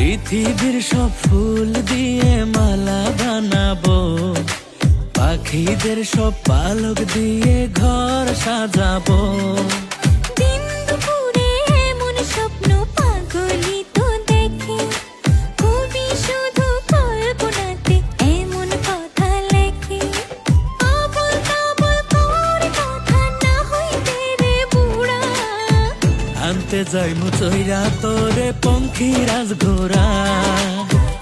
পৃথিবীর সব ফুল দিয়ে মালা বানাবো, পাখিদের সব পালক দিয়ে ঘর সাজাবো। দিন দুপুরে এমন স্বপ্ন পাগলি তো দেখে, কবি শুধু কল্পনাতে এমন কথা লেখে। আবল তাবল তোর কথা না হইতে রে বুড়া, আনতে যাই মুচইরা তোরে পঙ্খিরাজ ঘোড়া।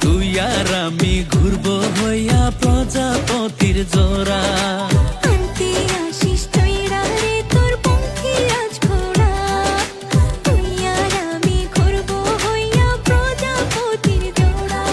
তুই আর আমি ঘুরবো হইয়া প্রজাপতির জোড়া। আনতে আসিস তৈরা রে তোর পঙ্খিরাজ ঘোড়া, তুই আর আমি ঘুরবো হইয়া প্রজাপতির জোড়া।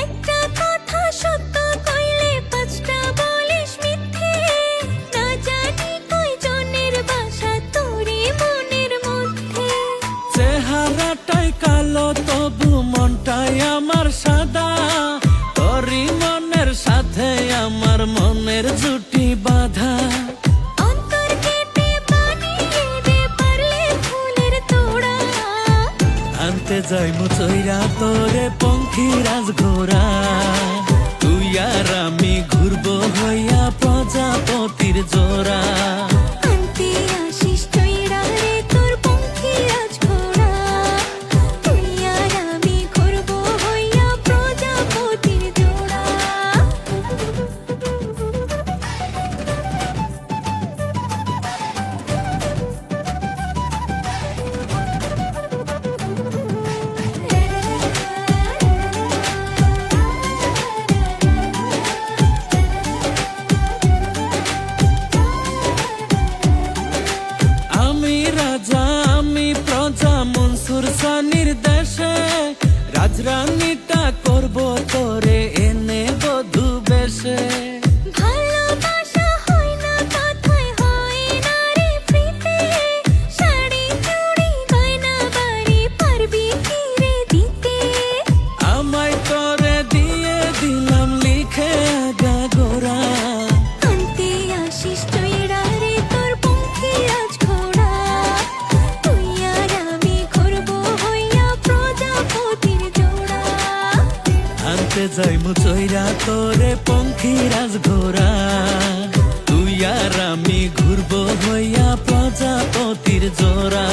একটা কথা সত্য কইলে পাঁচটা বলিস মিথ্যে, না জানি কয়জনের বাসা তোরই মনের মধ্যে। চেহারাটাই কালো তবু মনটাই আমার সাদা, তোরই মনের সাথে আমার মনের জুটি বাঁধা। অন্তর কেটে বানিয়ে দে পারলে ফুলের তোড়া, আনতে যাই মুচইরা তোরে পঙ্খিরাজ ঘোড়া। তুই আর আমি ঘুরবো হইয়া প্রজাপতির জোড়া। আনতে আসিস তৈরা রে তোর পঙ্খিরাজ ঘোড়া, তুই আর আমি ঘুরবো হইয়া প্রজাপতির জোড়া। আমি রাজা আমি প্রজা মনসুর সানির দেশে, রাজরানীটা করবো তোরে এনে বধূ বেশে। ভালোবাসা হয় না কথায়, হয় না রে ফ্রিতে, শাড়ি চুড়ি গয়না বাড়ি পারবি কি রে দিতে। আমায় তোরে দিয়ে দিলাম লিখে আগা গোরা। আনতে আসিস তৈরা রে তোর পঙ্খিরাজ ঘোড়া, তুই আর আমি ঘুরবো হইয়া প্রজাপতির জোড়া। আনতে যাই মুচইরা তোরে পঙ্খিরাজ ঘোড়া। তুই আর আমি ঘুরবো হইয়া প্রজাপতির জোড়া।